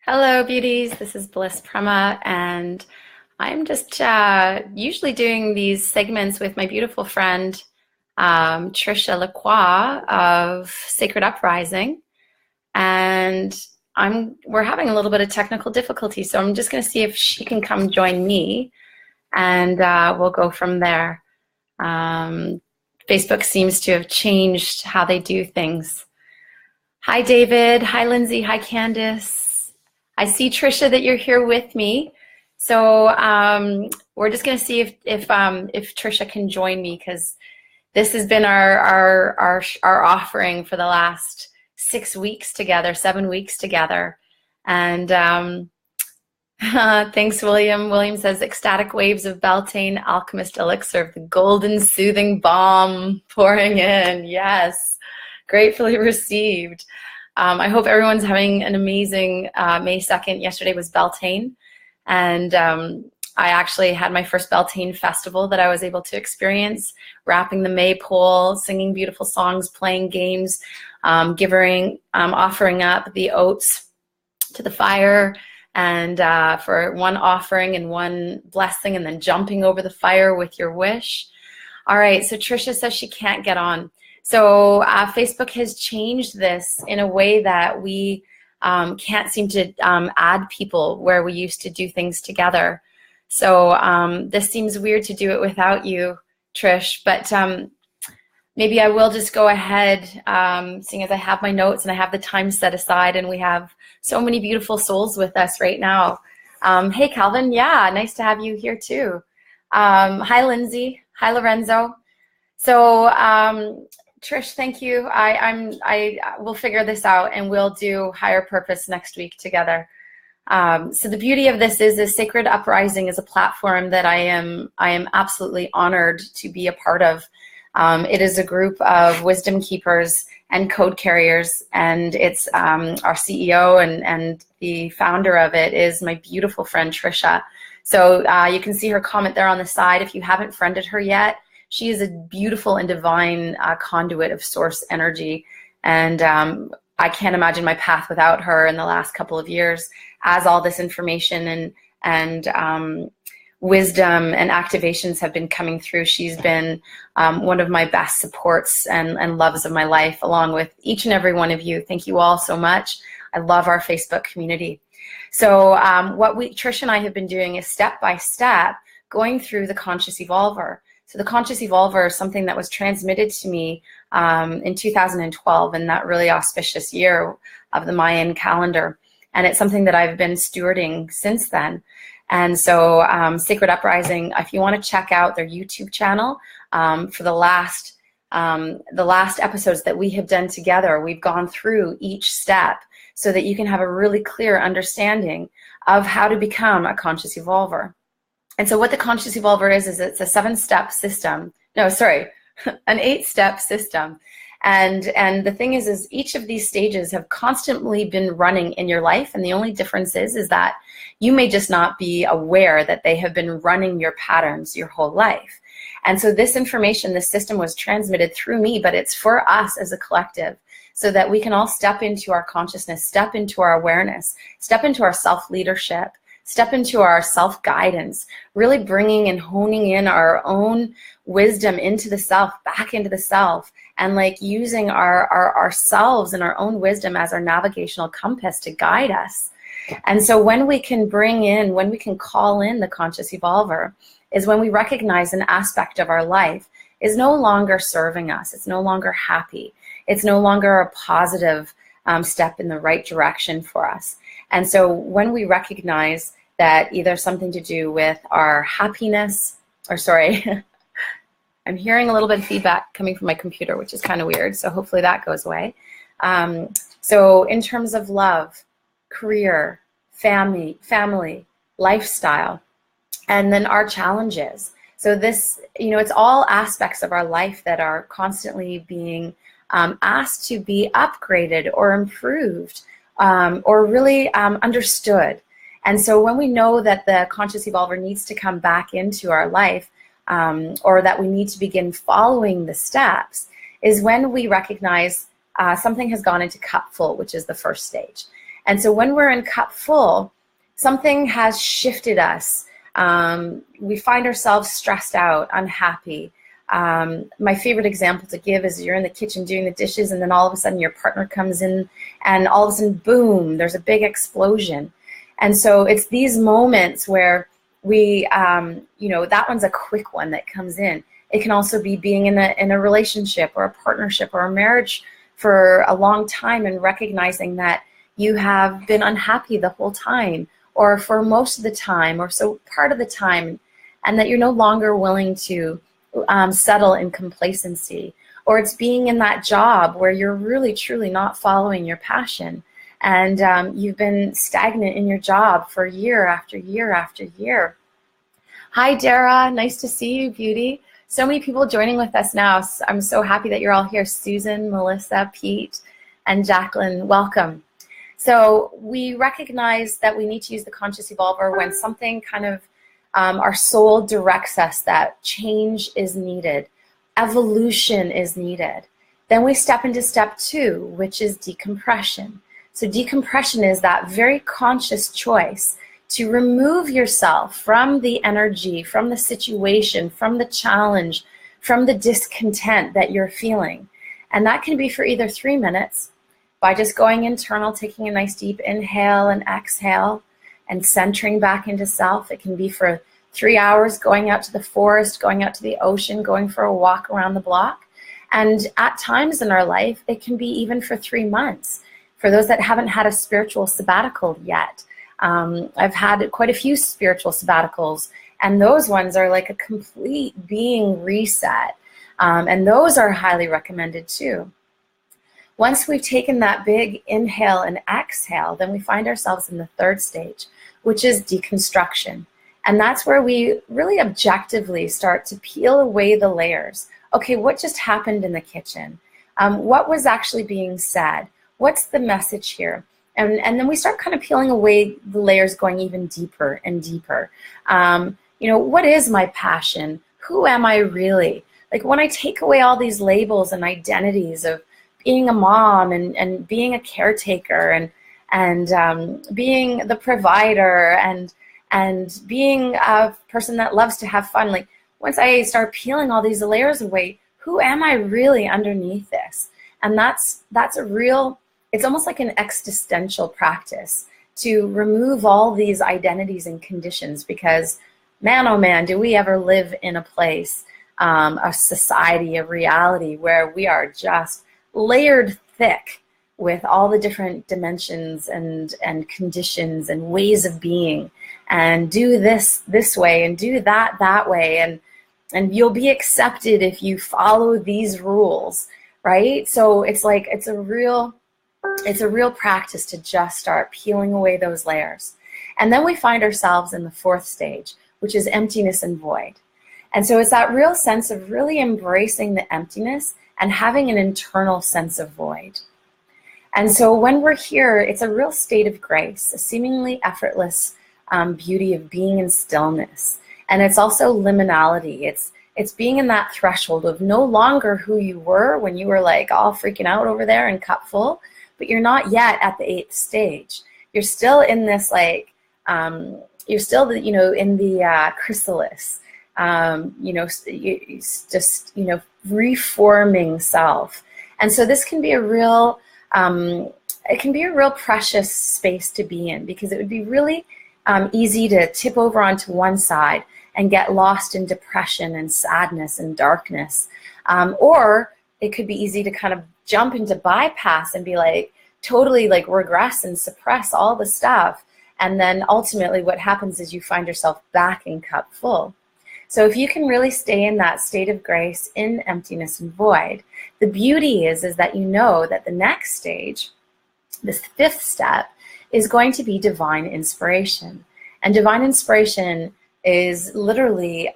Hello, beauties. This is Bliss Prema, and I'm just usually doing these segments with my beautiful friend Trisha Lacroix of Sacred Uprising, and we're having a little bit of technical difficulty, so I'm just going to see if she can come join me, and we'll go from there. Facebook seems to have changed how they do things. Hi, David. Hi, Lindsay. Hi, Candice. I see, Trisha, that you're here with me. So we're just going to see if Trisha can join me, because this has been our offering for the last 6 weeks together, 7 weeks together. And thanks, William. William says, ecstatic waves of Beltane Alchemist Elixir, the golden soothing balm pouring in. Yes, gratefully received. I hope everyone's having an amazing May 2nd. Yesterday was Beltane, and I actually had my first Beltane festival that I was able to experience, wrapping the maypole, singing beautiful songs, playing games, offering up the oats to the fire, and for one offering and one blessing, and then jumping over the fire with your wish. All right, so Trisha says she can't get on. So Facebook has changed this in a way that we can't seem to add people where we used to do things together. So this seems weird to do it without you, Trish, but maybe I will just go ahead, seeing as I have my notes and I have the time set aside, and we have so many beautiful souls with us right now. Hey, Calvin. Yeah, nice to have you here too. Hi, Lindsay. Hi, Lorenzo. So Trish, thank you. I will figure this out, and we'll do Higher Purpose next week together. So the beauty of this is Sacred Uprising is a platform that I am absolutely honored to be a part of. It is a group of wisdom keepers and code carriers, and it's our CEO and the founder of it is my beautiful friend Trisha. So you can see her comment there on the side. If you haven't friended her yet, she is a beautiful and divine conduit of source energy, and I can't imagine my path without her in the last couple of years, as all this information and wisdom and activations have been coming through. She's been one of my best supports and loves of my life, along with each and every one of you. Thank you all so much. I love our Facebook community. So what Trish and I have been doing is step by step going through the Conscious Evolver. So the Conscious Evolver is something that was transmitted to me in 2012, in that really auspicious year of the Mayan calendar. And it's something that I've been stewarding since then. And so Sacred Uprising, if you want to check out their YouTube channel for the last episodes that we have done together, we've gone through each step so that you can have a really clear understanding of how to become a Conscious Evolver. And so what the Conscious Evolver is it's a 7-step system. No, sorry, an 8-step system. And the thing is each of these stages have constantly been running in your life. And the only difference is that you may just not be aware that they have been running your patterns your whole life. And so this information, this system was transmitted through me, but it's for us as a collective, so that we can all step into our consciousness, step into our awareness, step into our self-leadership, step into our self-guidance, really bringing and honing in our own wisdom into the self, back into the self, and like using ourselves and our own wisdom as our navigational compass to guide us. And so when we can call in the Conscious Evolver, is when we recognize an aspect of our life is no longer serving us, it's no longer happy, it's no longer a positive step in the right direction for us. And so when we recognize that either something to do with our happiness, or sorry, I'm hearing a little bit of feedback coming from my computer, which is kind of weird. So hopefully that goes away. So in terms of love, career, family, lifestyle, and then our challenges. So this, it's all aspects of our life that are constantly being asked to be upgraded or improved, or really understood. And so when we know that the Conscious Evolver needs to come back into our life, or that we need to begin following the steps, is when we recognize something has gone into cup full, which is the first stage. And so when we're in cup full, something has shifted us. We find ourselves stressed out, unhappy. My favorite example to give is you're in the kitchen doing the dishes, and then all of a sudden your partner comes in, and all of a sudden, boom, there's a big explosion. And so it's these moments where we, that one's a quick one that comes in. It can also be being in a relationship or a partnership or a marriage for a long time and recognizing that you have been unhappy the whole time, or for most of the time, or so part of the time, and that you're no longer willing to settle in complacency. Or it's being in that job where you're really, truly not following your passion, and you've been stagnant in your job for year after year after year. Hi, Dara. Nice to see you, beauty. So many people joining with us now. I'm so happy that you're all here. Susan, Melissa, Pete, and Jacqueline, welcome. So we recognize that we need to use the conscious evolver when something kind of our soul directs us that change is needed, evolution is needed. Then we step into step 2, which is decompression. So decompression is that very conscious choice to remove yourself from the energy, from the situation, from the challenge, from the discontent that you're feeling. And that can be for either 3 minutes by just going internal, taking a nice deep inhale and exhale and centering back into self. It can be for 3 hours, going out to the forest, going out to the ocean, going for a walk around the block. And at times in our life, it can be even for 3 months. For those that haven't had a spiritual sabbatical yet, I've had quite a few spiritual sabbaticals, and those ones are like a complete being reset. And those are highly recommended too. Once we've taken that big inhale and exhale, then we find ourselves in the 3rd stage, which is deconstruction. And that's where we really objectively start to peel away the layers. Okay, what just happened in the kitchen? What was actually being said? What's the message here? And then we start kind of peeling away the layers, going even deeper and deeper. What is my passion? Who am I really? Like when I take away all these labels and identities of being a mom and being a caretaker and being the provider and being a person that loves to have fun, like once I start peeling all these layers away, who am I really underneath this? And that's a real, it's almost like an existential practice to remove all these identities and conditions, because man, oh man, do we ever live in a place, a society, a reality where we are just layered thick with all the different dimensions and conditions and ways of being, and do this way and do that way, and you'll be accepted if you follow these rules, right? So it's like it's a real practice to just start peeling away those layers. And then we find ourselves in the 4th stage, which is emptiness and void. And so it's that real sense of really embracing the emptiness and having an internal sense of void. And so when we're here, it's a real state of grace, a seemingly effortless beauty of being in stillness. And it's also liminality. It's being in that threshold of no longer who you were when you were like all freaking out over there and cup full, but you're not yet at the 8th stage. You're still in this you're still in the chrysalis. Just reforming self. And so this can be a real, it can be a real precious space to be in, because it would be really easy to tip over onto one side and get lost in depression and sadness and darkness. Or it could be easy to kind of jump into bypass and be like, totally like regress and suppress all the stuff. And then ultimately what happens is you find yourself back in cup full. So if you can really stay in that state of grace, in emptiness and void, the beauty is that you know that the next stage, this 5th step, is going to be divine inspiration. And divine inspiration is literally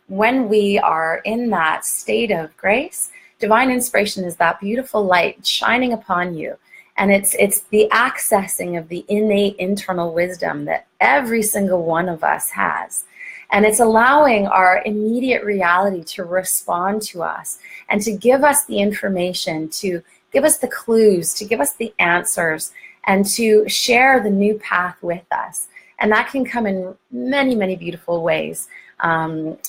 when we are in that state of grace, divine inspiration is that beautiful light shining upon you. And it's the accessing of the innate internal wisdom that every single one of us has. And it's allowing our immediate reality to respond to us and to give us the information, to give us the clues, to give us the answers, and to share the new path with us. And that can come in many, many beautiful ways. And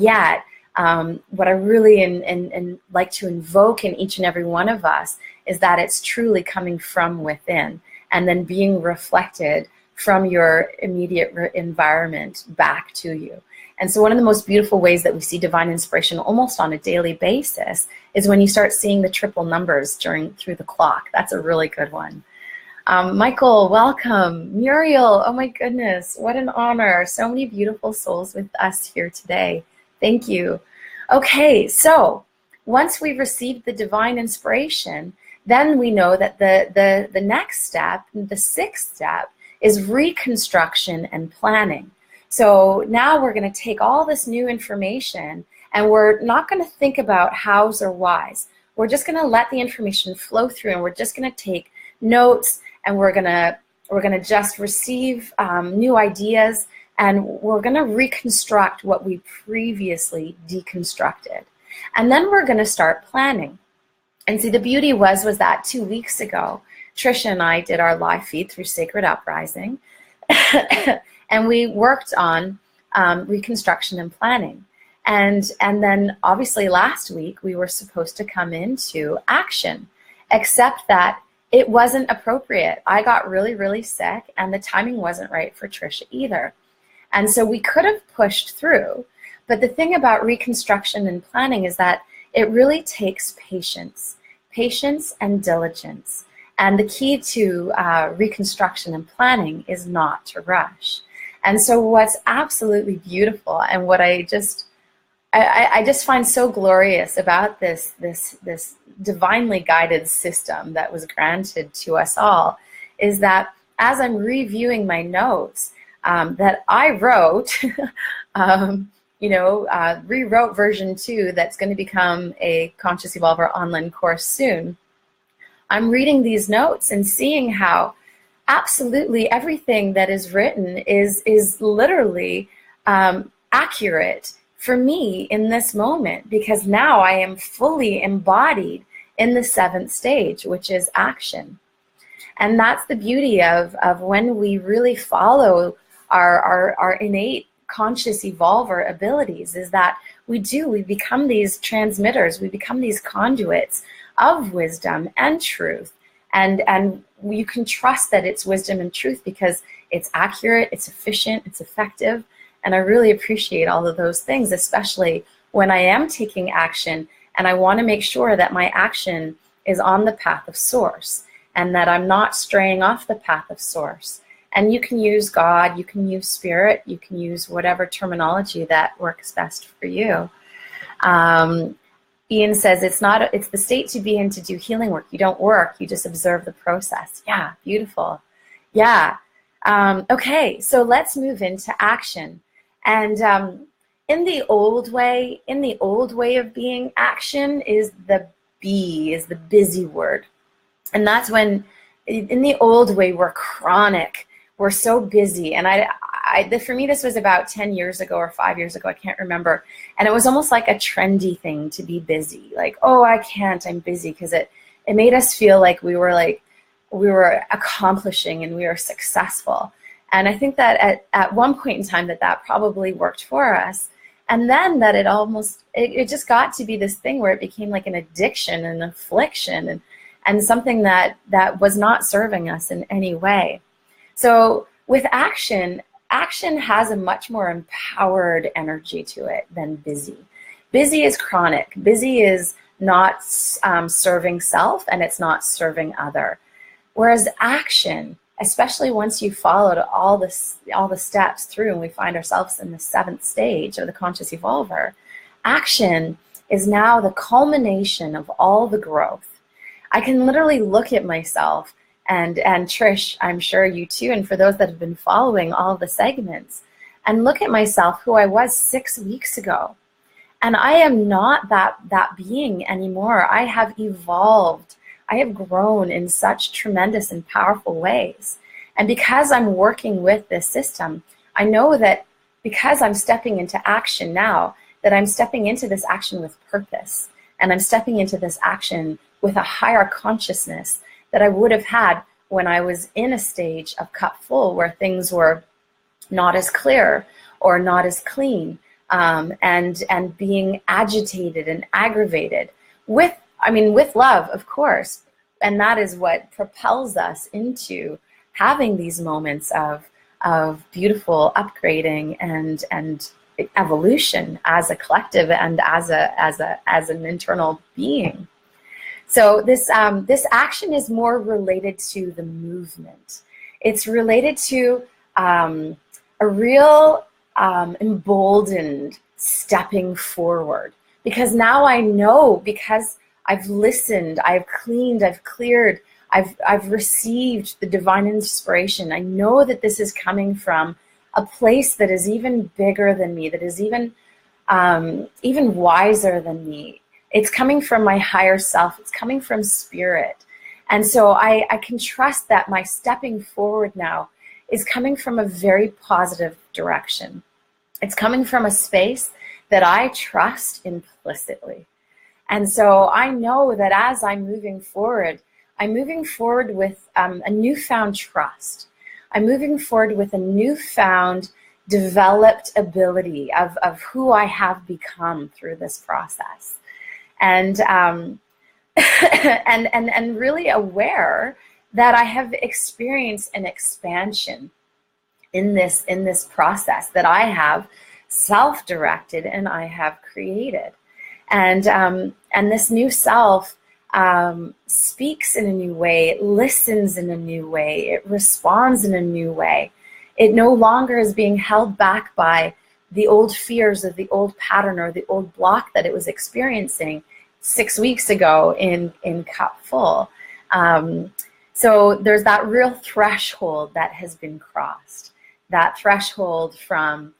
yet, what I really like to invoke in each and every one of us is that it's truly coming from within and then being reflected from your immediate environment back to you. And so one of the most beautiful ways that we see divine inspiration almost on a daily basis is when you start seeing the triple numbers through the clock. That's a really good one. Michael, welcome. Muriel, oh my goodness, what an honor. So many beautiful souls with us here today. Thank you. Okay, so once we've received the divine inspiration, then we know that the next step, the sixth step, is reconstruction and planning. So now we're going to take all this new information and we're not going to think about hows or whys. We're just going to let the information flow through, and we're just going to take notes, and we're gonna just receive new ideas, and we're gonna reconstruct what we previously deconstructed. And then we're gonna start planning. And see, the beauty was that 2 weeks ago, Trisha and I did our live feed through Sacred Uprising, and we worked on reconstruction and planning. And then obviously last week we were supposed to come into action, except that it wasn't appropriate. I got really, really sick, and the timing wasn't right for Trisha either. And so we could have pushed through. But the thing about reconstruction and planning is that it really takes patience and diligence. And the key to reconstruction and planning is not to rush. And so what's absolutely beautiful, and what I just find so glorious about this divinely guided system that was granted to us all, is that as I'm reviewing my notes that I wrote, rewrote version 2 that's going to become a Conscious Evolver online course soon, I'm reading these notes and seeing how absolutely everything that is written is literally accurate for me in this moment, because now I am fully embodied in the 7th stage, which is action. And that's the beauty of when we really follow our innate conscious evolver abilities, is that we become these transmitters, we become these conduits of wisdom and truth. And you can trust that it's wisdom and truth because it's accurate, it's efficient, it's effective. And I really appreciate all of those things, especially when I am taking action and I want to make sure that my action is on the path of source and that I'm not straying off the path of source. And you can use God, you can use spirit, you can use whatever terminology that works best for you. Ian says it's the state to be in to do healing work. You don't work, you just observe the process. Yeah, beautiful. Yeah. Okay, so let's move into action. And in the old way of being, action is the busy word. And that's when, in the old way, we're chronic. We're so busy. And for me, this was about 10 years ago or 5 years ago, I can't remember. And it was almost like a trendy thing to be busy. Like, oh, I'm busy, because it made us feel like we were accomplishing and we were successful. And I think that at one point in time that probably worked for us. And then that it just got to be this thing where it became like an addiction, an affliction, and something that was not serving us in any way. So with action has a much more empowered energy to it than busy. Busy is chronic. Busy is not serving self, and it's not serving other. Whereas action, especially once you've followed all the steps through, and we find ourselves in the 7th stage of the Conscious Evolver, action is now the culmination of all the growth. I can literally look at myself, and Trish, I'm sure you too, and for those that have been following all the segments, and look at myself who I was 6 weeks ago. And I am not that being anymore. I have evolved. I have grown in such tremendous and powerful ways. And because I'm working with this system, I know that because I'm stepping into action now, that I'm stepping into this action with purpose. And I'm stepping into this action with a higher consciousness that I would have had when I was in a stage of cup full where things were not as clear or not as clean, and being agitated and aggravated with love, of course. And that is what propels us into having these moments of beautiful upgrading and evolution as a collective and as an internal being. So this action is more related to the movement. It's related to a real emboldened stepping forward, because now I know, because I've listened, I've cleaned, I've cleared, I've received the divine inspiration. I know that this is coming from a place that is even bigger than me, that is even wiser than me. It's coming from my higher self. It's coming from spirit. And so I can trust that my stepping forward now is coming from a very positive direction. It's coming from a space that I trust implicitly. And so I know that as I'm moving forward with a newfound trust. I'm moving forward with a newfound developed ability of who I have become through this process. And and really aware that I have experienced an expansion in this process that I have self-directed and I have created. And this new self speaks in a new way, it listens in a new way, it responds in a new way. It no longer is being held back by the old fears of the old pattern or the old block that it was experiencing 6 weeks ago in cup full. So there's that real threshold that has been crossed, that threshold from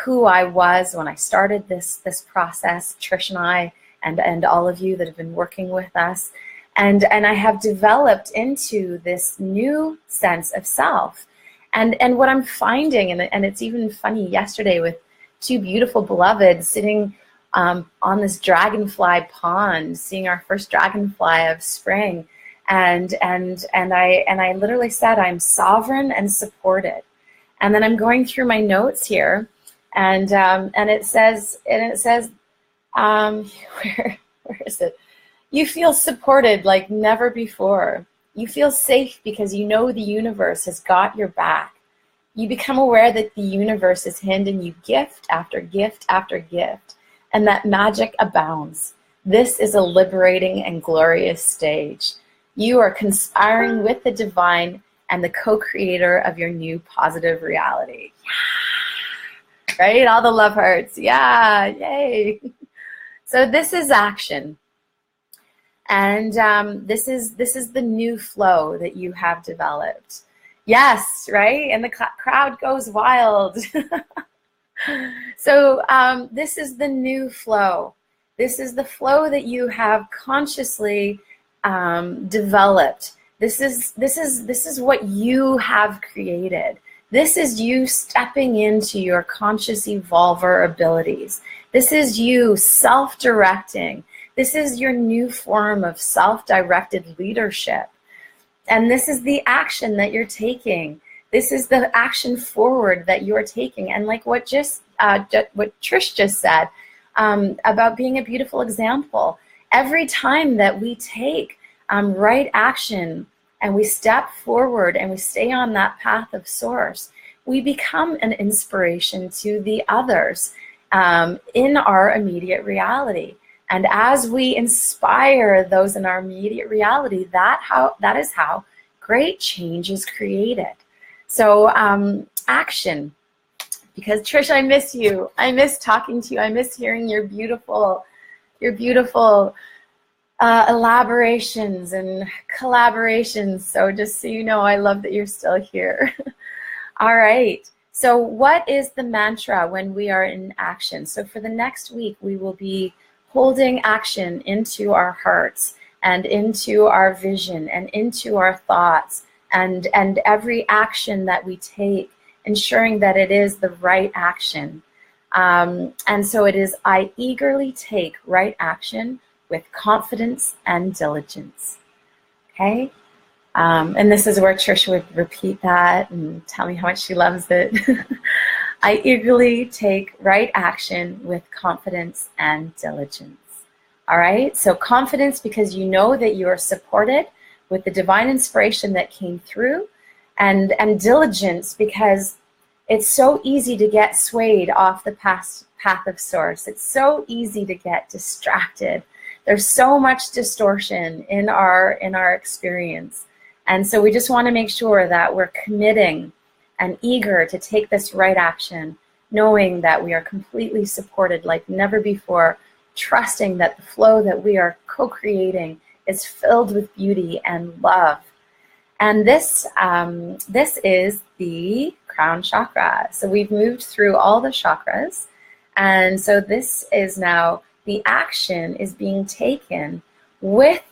who I was when I started this process, Trish and I, and all of you that have been working with us. And I have developed into this new sense of self. And what I'm finding, and it's even funny, yesterday with two beautiful beloveds sitting on this dragonfly pond, seeing our first dragonfly of spring, and I literally said, I'm sovereign and supported. And then I'm going through my notes here, and it says where is it? You feel supported like never before. You feel safe because you know the universe has got your back. You become aware that the universe is handing you gift after gift after gift, and that magic abounds. This is a liberating and glorious stage. You are conspiring with the divine and the co-creator of your new positive reality. Yeah. Right? All the love hearts. Yeah. Yay. So this is action. And this is the new flow that you have developed. Yes, right? And the crowd goes wild. So this is the new flow. This is the flow that you have consciously developed. This is what you have created. This is you stepping into your conscious evolver abilities. This is you self-directing. This is your new form of self-directed leadership. And this is the action that you're taking. This is the action forward that you're taking. And like what what Trish just said about being a beautiful example, every time that we take right action and we step forward and we stay on that path of source, we become an inspiration to the others in our immediate reality. And as we inspire those in our immediate reality, that is how great change is created. So action, because Trish, I miss you. I miss talking to you. I miss hearing your beautiful elaborations and collaborations. So just so you know, I love that you're still here. All right. So what is the mantra when we are in action? So for the next week, we will be holding action into our hearts and into our vision and into our thoughts, and every action that we take, ensuring that it is the right action. And so it is, I eagerly take right action with confidence and diligence. Okay? And this is where Trisha would repeat that and tell me how much she loves it. I eagerly take right action with confidence and diligence. All right, so confidence because you know that you are supported with the divine inspiration that came through, and diligence because it's so easy to get swayed off the path of source. It's so easy to get distracted. There's so much distortion in our experience. And so we just want to make sure that we're committing and eager to take this right action, knowing that we are completely supported like never before, trusting that the flow that we are co-creating is filled with beauty and love. And this is the crown chakra. So we've moved through all the chakras. And so this is now the action is being taken with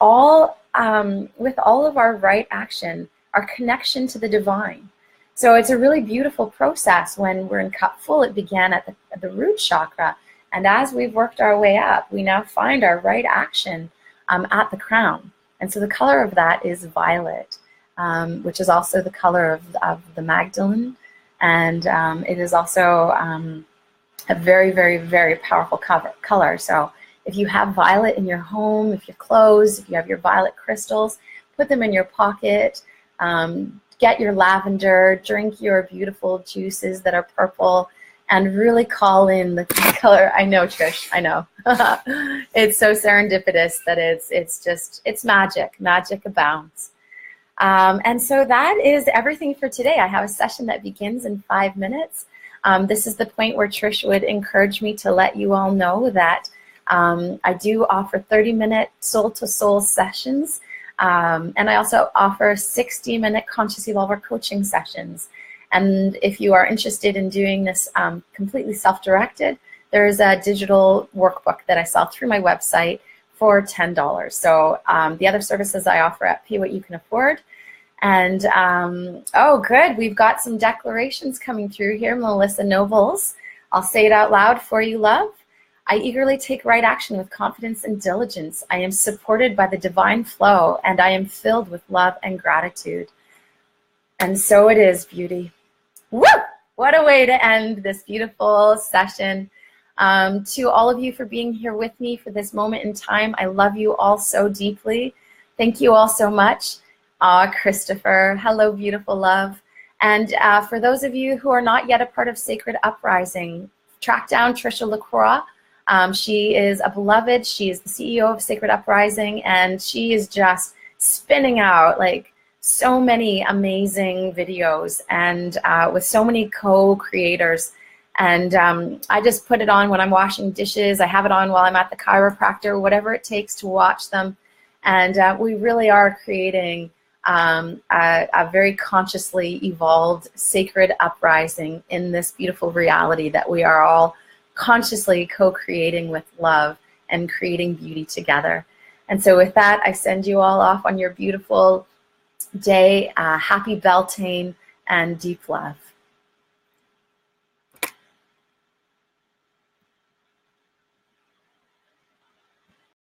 all of our right action, our connection to the divine. So it's a really beautiful process. When we're in cup full, it began at the root chakra. And as we've worked our way up, we now find our right action at the crown. And so the color of that is violet, which is also the color of the Magdalene. And it is also a very, very, very powerful color. So if you have violet in your home, if you're clothes, if you have your violet crystals, put them in your pocket. Get your lavender, drink your beautiful juices that are purple, and really call in the color. I know, Trish, I know. It's so serendipitous that it's magic. Magic abounds. And so that is everything for today. I have a session that begins in 5 minutes. This is the point where Trish would encourage me to let you all know that I do offer 30-minute soul-to-soul sessions. And I also offer 60-minute Conscious Evolver coaching sessions. And if you are interested in doing this completely self-directed, there's a digital workbook that I sell through my website for $10. So the other services I offer at Pay What You Can Afford. And oh, good, we've got some declarations coming through here. Melissa Nobles, I'll say it out loud for you, love. I eagerly take right action with confidence and diligence. I am supported by the divine flow, and I am filled with love and gratitude. And so it is, beauty. Woo! What a way to end this beautiful session. To all of you for being here with me for this moment in time. I love you all so deeply. Thank you all so much. Christopher, hello, beautiful love. And for those of you who are not yet a part of Sacred Uprising, track down Trisha LaCroix. She is a beloved. She is the CEO of Sacred Uprising, and she is just spinning out like so many amazing videos and with so many co-creators. And I just put it on when I'm washing dishes. I have it on while I'm at the chiropractor, whatever it takes to watch them. And we really are creating a very consciously evolved sacred uprising in this beautiful reality that we are all consciously co-creating with love and creating beauty together. And so with that, I send you all off on your beautiful day. Happy Beltane and deep love.